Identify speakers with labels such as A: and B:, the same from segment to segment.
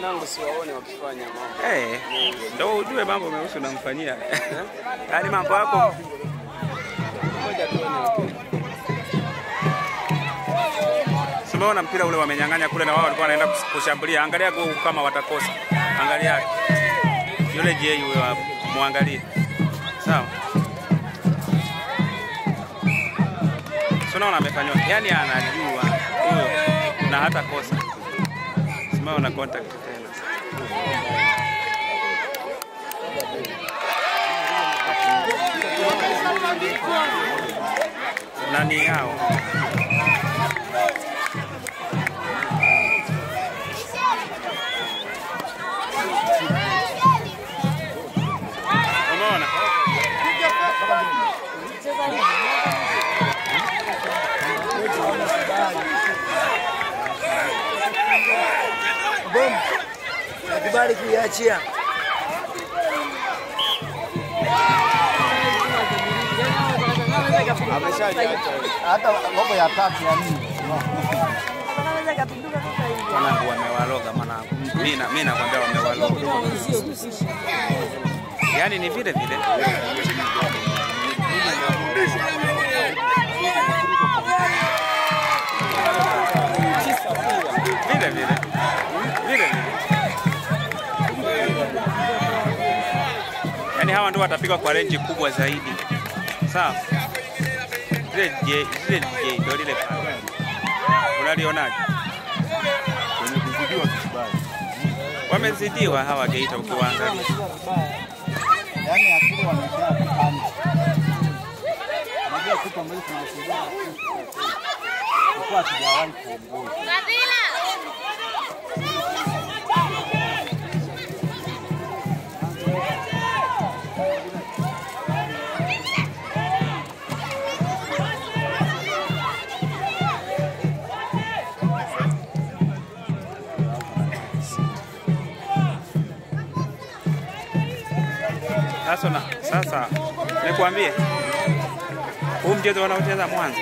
A: mwanangu siwaone wakifanya mambo.
B: Ndio ujue mambo meusi unamfanyia. Yaani mambo yako.
A: Ngoja tuone.
B: Simeona mpira ule wamenyang'anya kule na wao walikuwa wanaenda kushambulia. Angalia goli kama watakosa. Angalia. Yule JJ huyo hapo. Muangalie. Sawa. Unaona amefanywa. Yaani anajua huyo na hata kosa. Simeona contact tena. Nani yao? Unaona?
C: Bom. Nakubali kuiachia. Hata mambo ya tatu ya nini?
B: Mwanangu wamewaloga mwanangu. Mimi nakwambia wamewaloga. Yaani ni vile vile. Vile vile. Yaani hawa ndio watapigwa kwa range kubwa zaidi. Sawa. Zile ndio lile pale. Unalionaje?
C: Wamezidiwa kisibali.
B: Wamezidiwa hawa Geita ukiwaangalia.
C: Yaani akili wameshapanda. Unajua kitu ambacho tunashuhudia kwa tujawahi kuongoza.
B: Sasa nikwambie huu mchezo wanaocheza Mwanza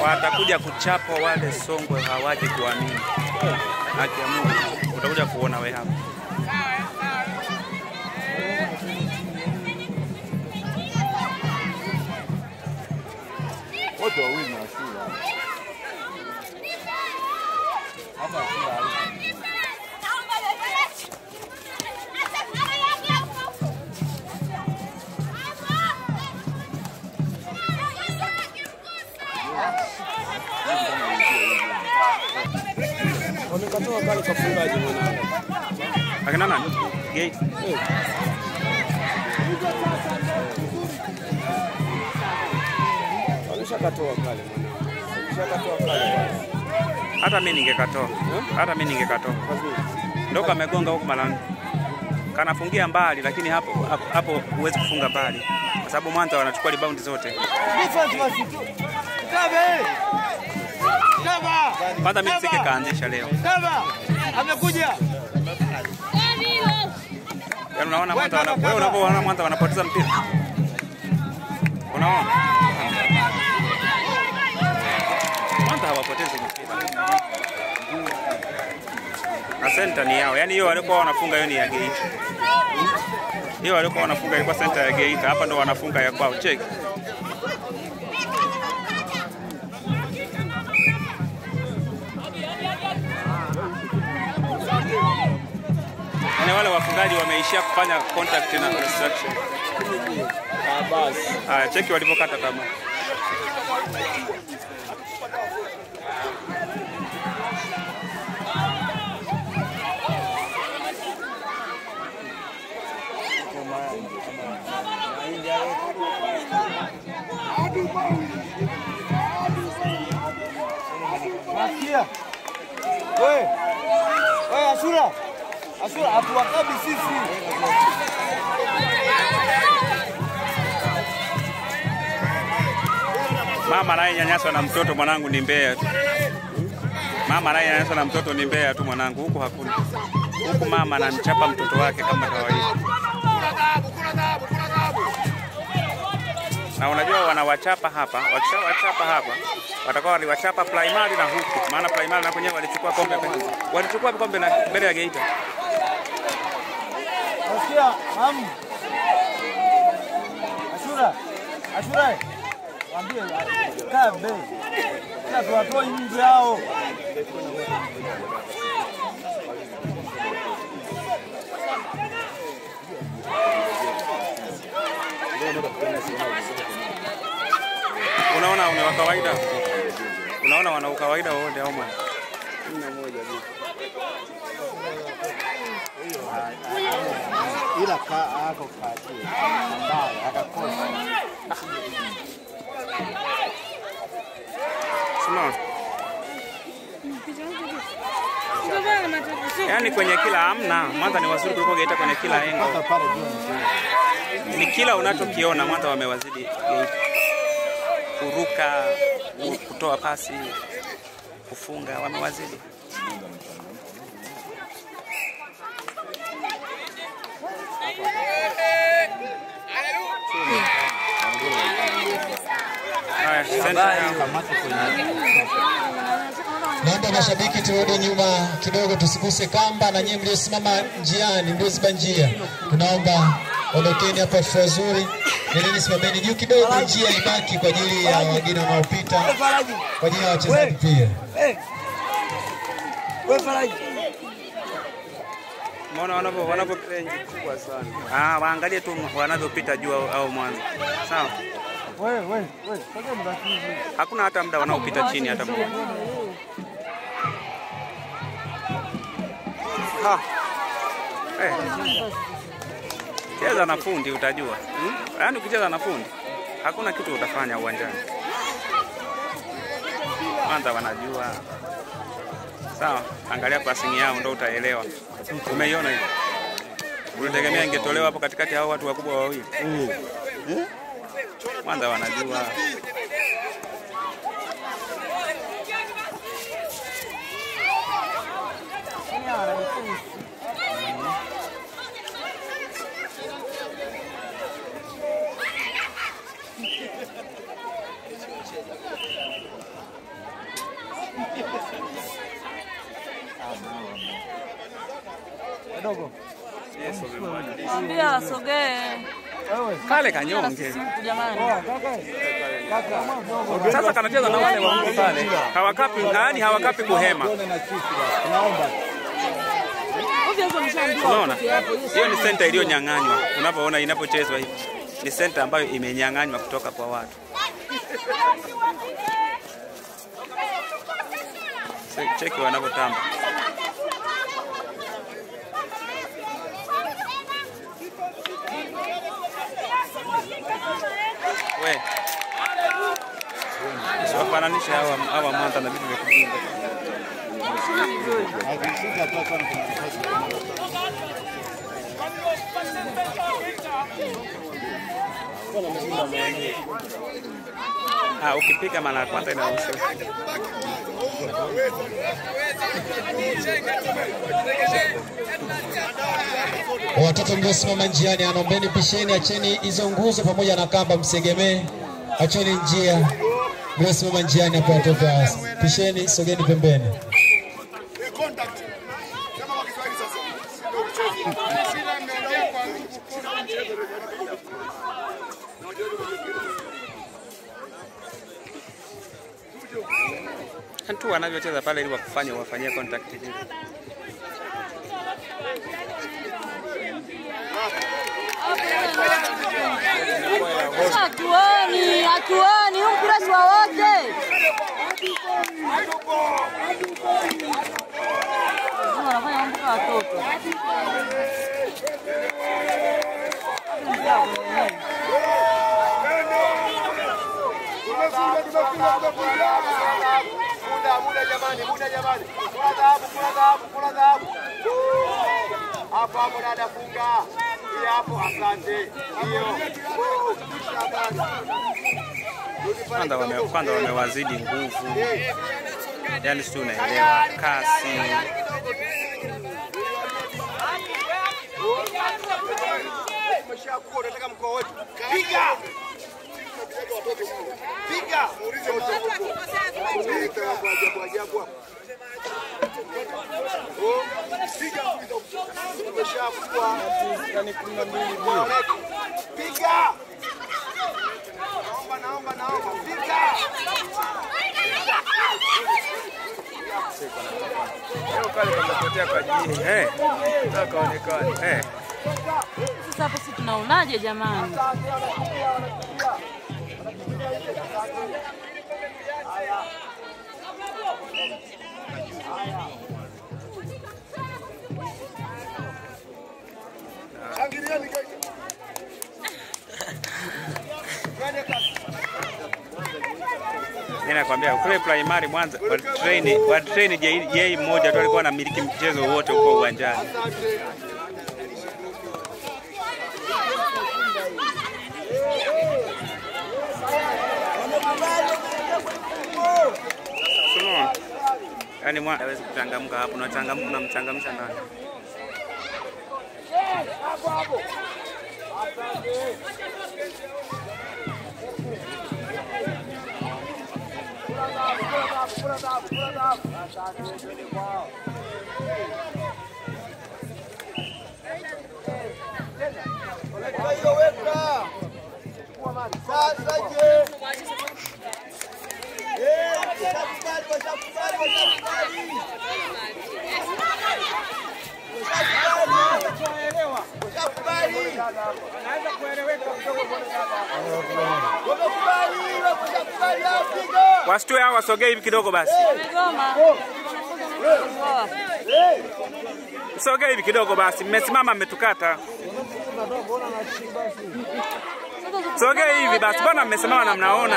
B: watakuja kuchapwa wale Songwe hawaje kuamini. Haki ya Mungu utakuja kuona wewe hapa.
C: Wote wawili na shule. Hapa shule.
A: Wamekatoa kale kafungaji mwanangu.
B: Akina nani? Gate.
A: Wameshakatoa kale mwanangu. Wameshakatoa kale.
B: Hata mimi ningekatoa. Ndio kamegonga huko Malanga. Kanafungia mbali lakini hapo huwezi kufunga mbali. Kwa sababu Mwanza wanachukua rebound zote. Kwanza mimi sike kaanzisha leo.
C: Amekuja.
B: Yaani unaona Mwanza wewe unapoona Mwanza wanapoteza mpira. Unaona? Mwanza hawapotezi mpira. Na center ni yao. Yaani hiyo walikuwa wanafunga hiyo ni ya Geita. Hiyo walikuwa wanafunga ilikuwa center ya Geita. Hapa ndo wanafunga ya kwao. Check. Yaani wale wafungaji wameishia kufanya contact na construction.
A: Basi.
B: Cheki walivyokata tamaa.
C: Nasikia. Wewe Ashura hatuwakabi sisi.
B: Mama naye nyanyaswa na mtoto mwanangu ni Mbeya tu. Mama naye nyanyaswa na mtoto ni Mbeya tu mwanangu, huku hakuna. Huku mama anamchapa mtoto wake kama kawaida. Na unajua wanawachapa hapa, wakishawachapa hapa watakuwa waliwachapa primary na huku, maana primary na kwenyewe walichukua kombe, walichukua kombe na mbele ya Geita.
C: Nasikia mamu. Ashura. Waambie kaa mbele. Sasa tuwatoe nje hao.
B: Unaona ni wa kawaida. Unaona wana kawaida wote au mwana?
A: 11 tu.
C: Ila ako kati. Mbaya akakosa.
B: Simama. Yaani kwenye kila amna, Mwanza ni wazuri kuliko Geita kwenye kila engo. Ni kila unachokiona Mwanza wamewazidi Geita. Kuruka, kutoa pasi, kufunga wamewazidi.
D: Naomba mashabiki turudi nyuma kidogo, tusiguse kamba, na nyinyi mliosimama njiani, mlioziba njia, tunaomba ondokeni hapa vizuri. Nendeni simameni juu kidogo, njia ibaki kwa ajili ya wageni wanaopita, kwa ajili ya wachezaji pia.
C: Wewe Faraji.
B: Mbona wanapo range kubwa sana. Waangalie tu wanavyopita juu au Mwanza. Sawa?
C: Wewe. Sasa mbakizi.
B: Hakuna hata muda wanaopita chini hata mmoja. Cheza na fundi utajua. Yaani ukicheza na fundi hakuna kitu utafanya uwanjani. Mwanza wanajua. Sawa, angalia passing yao ndio utaelewa. Umeiona hiyo? Unategemea ingetolewa hapo katikati hao watu wakubwa wawili. Mwanza wanajua.
C: Dogo.
E: Ambia wasogee.
B: Kale kanyonge.
E: Jamani.
B: Sasa kanacheza na wale wa pale. Hawakapi, yaani hawakapi kuhema.
C: Naomba.
B: Unaona? Hiyo ni center iliyonyang'anywa. Unapoona inapochezwa hivi. Ni center ambayo imenyang'anywa kutoka kwa watu. Cheki wanapotamba. We. Siwafananishe hawa Mwanza na vitu vya kijinga.
C: Akishika tu kwa
B: Ukipiga mara ya kwanza inaruhusiwa.
D: Watoto mliosimama njiani, anaombeni pisheni, acheni hizo nguzo pamoja na kamba, msegemee, acheni njia. Mliosimama njiani hapo, watoto pisheni, sogeni pembeni.
B: Tu wanavyocheza pale ili wafanyie contact ile.
E: Hatuoni mpira wa wote. Wanafanya mambo kwa watoto.
C: Muda jamani. Kula dhahabu. Hapo dada funga. Hiyo hapo, asante. Hiyo.
B: Kwanza wamewazidi nguvu. Yaani sio unaelewa kasi.
C: Umeshakuwa unataka mkoa wetu. Piga. Piga. Piga. Naomba. Piga.
A: Leo kale kamepotea kwa jini. Kaonekana.
E: Sasa hapo sisi tunaonaje jamani?
B: Mimi nakwambia kule primary Mwanza wa train J mmoja tu alikuwa anamiliki mchezo wote huko uwanjani. Yaani mwana hawezi kuchangamka hapo, unachangamka na mchangamsha nani?
C: Hapo.
B: Wasitue hao wasogee hivi kidogo basi. Sogea hivi kidogo basi. Mmesimama mmetukata. Sogea hivi basi. Bwana mmesimama na mnaona.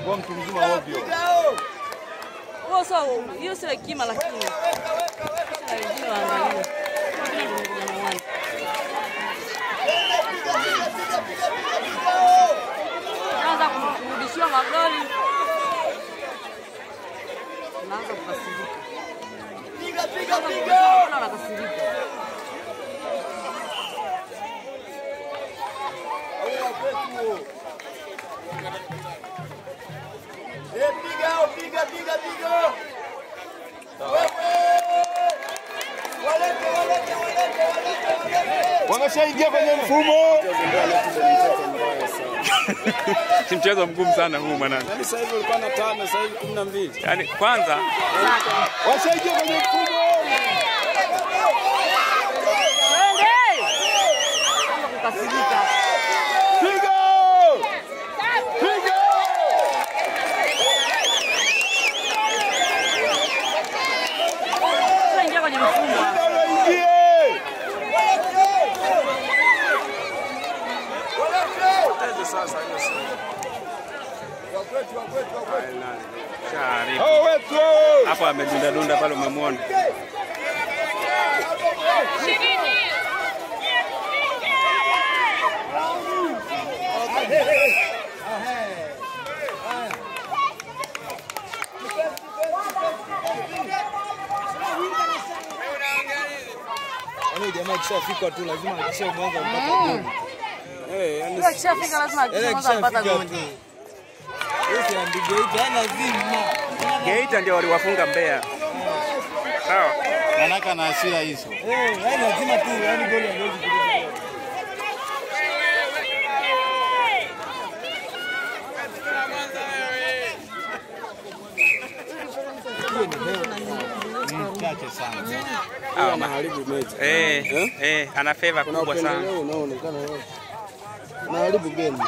A: Kwa mtu mzima ovyo.
E: Sasa hiyo sio hekima lakini. Wengine waangalie. Naanza kurudishia magoli. Naanza kukasirika. Piga. Nakasirika.
C: Piga.
A: Wameshaingia kwenye mfumo.
B: Si mchezo mgumu sana huu mwanangu.
A: Yaani sasa hivi ulikuwa na 5, sasa hivi 12.
B: Yaani kwanza
A: Washaingia kwenye mfumo.
E: Kukasirika.
A: Piga!
E: Ingia kwenye mfumo.
A: Sasa hiyo sasa.
B: wetu. Hapo amedunda pale umemwona.
A: Wale jamaa kishafika tu lazima akisha mwanzo mpaka goli.
E: Yani kishafika lazima akisha mwanzo mpaka goli.
A: Yote ndio Geita lazima.
B: Geita ndio waliwafunga Mbeya. Sawa.
A: Manaka na hasira hizo. Yani lazima tu yani goli haiwezi kurudi. Chache sana. Anaharibu mechi.
B: Ana favor kubwa sana.
A: Leo unaonekana leo. Anaharibu game.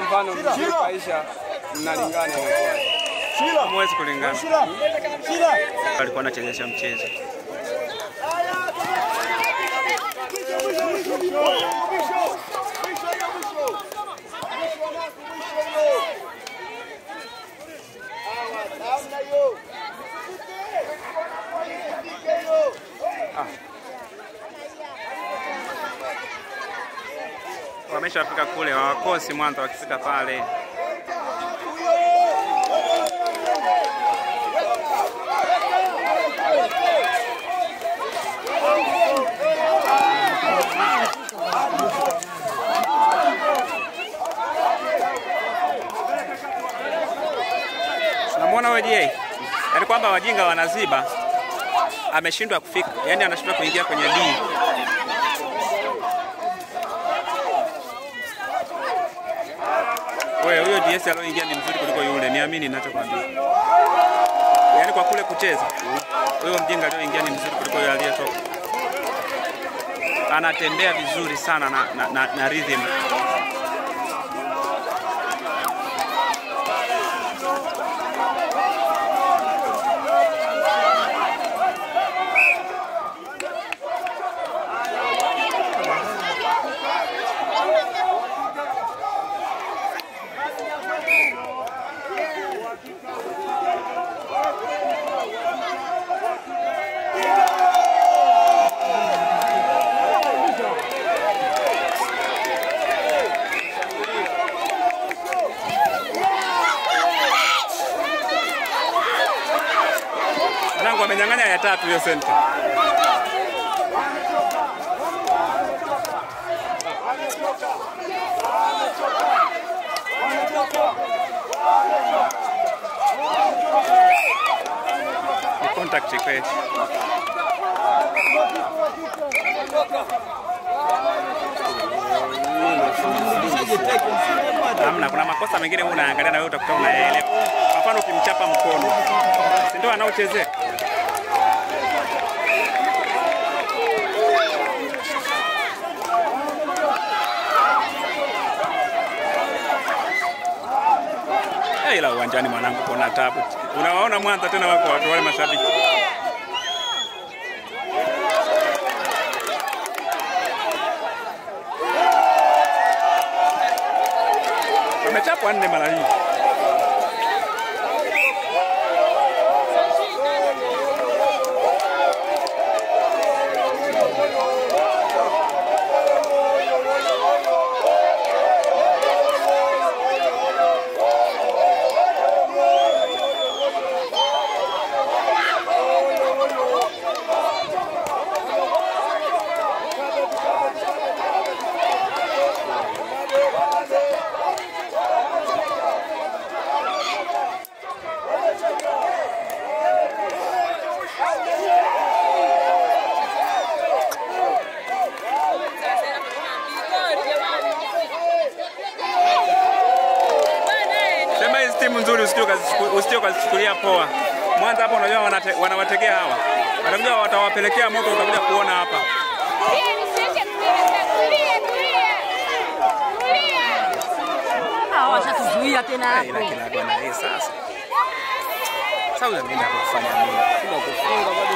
F: mfano mchezo kaisha mnalingana inakuwa.
B: Hamwezi kulingana. Alikuwa anachezesha mchezo. Wameshafika kule, wakosi Mwanza wakifika pale. Tunamwona wewe je? Yaani kwamba wajinga wanaziba. Ameshindwa kufika, yani anashindwa kuingia kwenye D. Wewe huyo DS aloingia ni mzuri kuliko yule, niamini ninachokwambia. Yaani kwa kule kucheza, huyo mjinga alioingia ni mzuri kuliko yule aliyetoka. Anatembea vizuri sana na rhythm. Nangu amenyang'anya ya tatu hiyo senta. Ni contact kweli. Hamna, kuna makosa mengine wewe unaangalia na wewe utakuta unaelewa. Kwa mfano ukimchapa mkono, si ndio anaochezea? Ila uwanjani mwanangu kuna tabu. Unawaona Mwanza tena wako watu wale mashabiki. Wamechapwa 4 mara hii. Timu nzuri usitio kazichukulia poa. Mwanza hapo unajua wanawategea hawa. Watakuja watawapelekea moto utakuja kuona hapa.
E: Hawa watatuzuia tena hapo.
B: Ila kila bwana hii sasa. Sasa unaenda kufanya nini?
F: Sio kufunga bado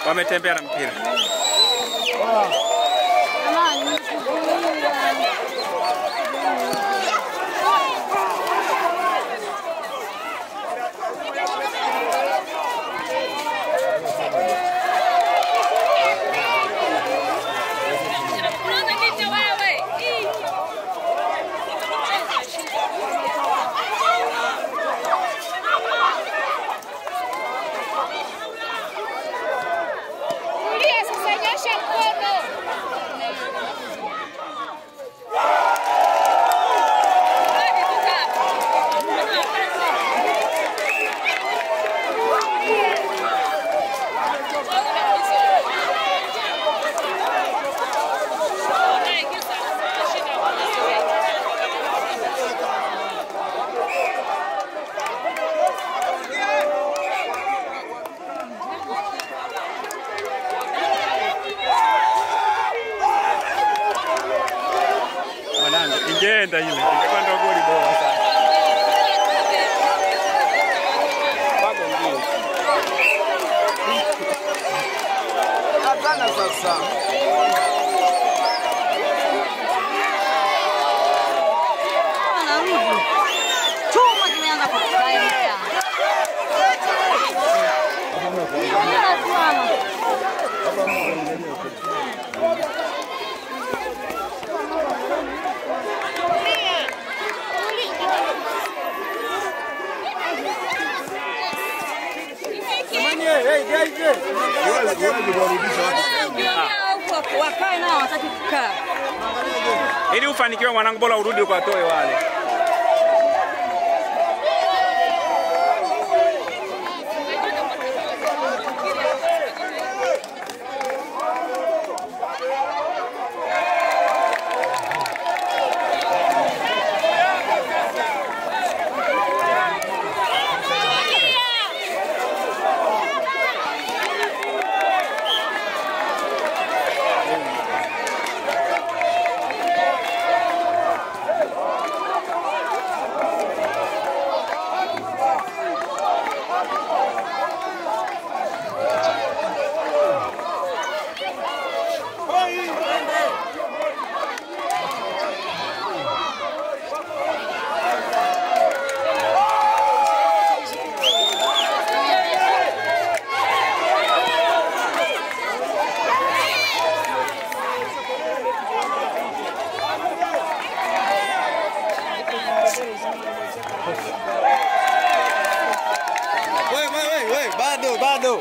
B: Wametembea na mpira.
G: Kulia sasa, nyosha mkono.
B: ingeenda ile. Ingekuwa ndio goli bora sana.
F: Bado ndio. Hapana sasa.
E: Anarudi. Chuma kimeanza kukaenda. Wakae nao wataki kukaa.
B: Ili ufanikiwe mwanangu, bora urudi ukatoe wale.
A: Bado.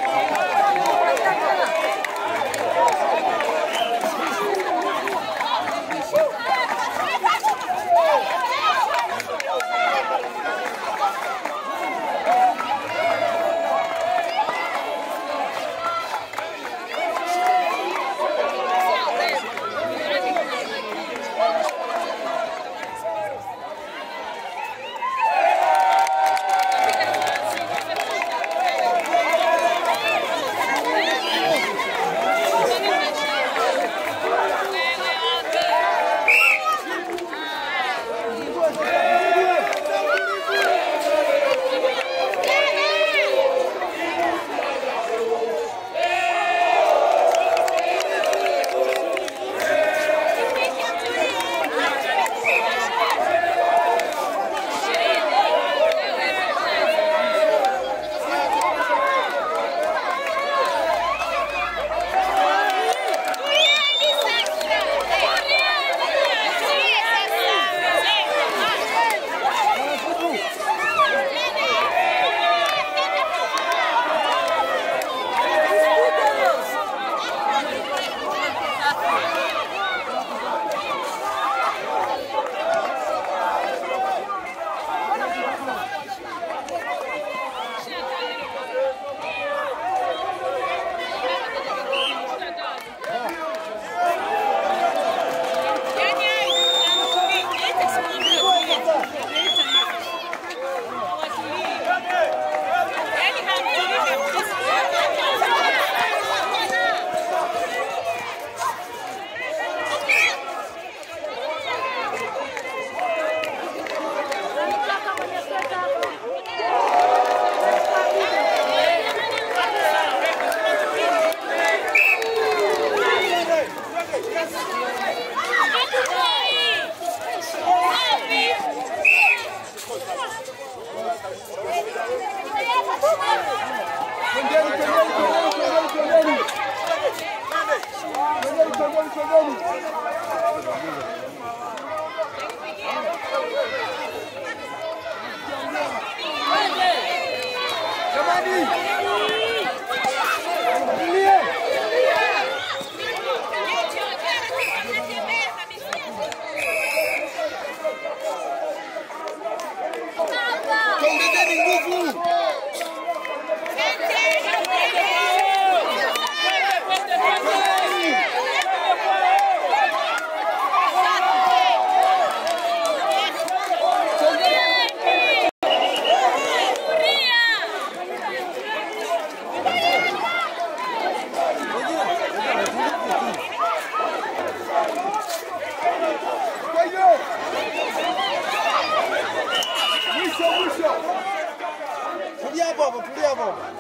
A: hapo, tulia hapo.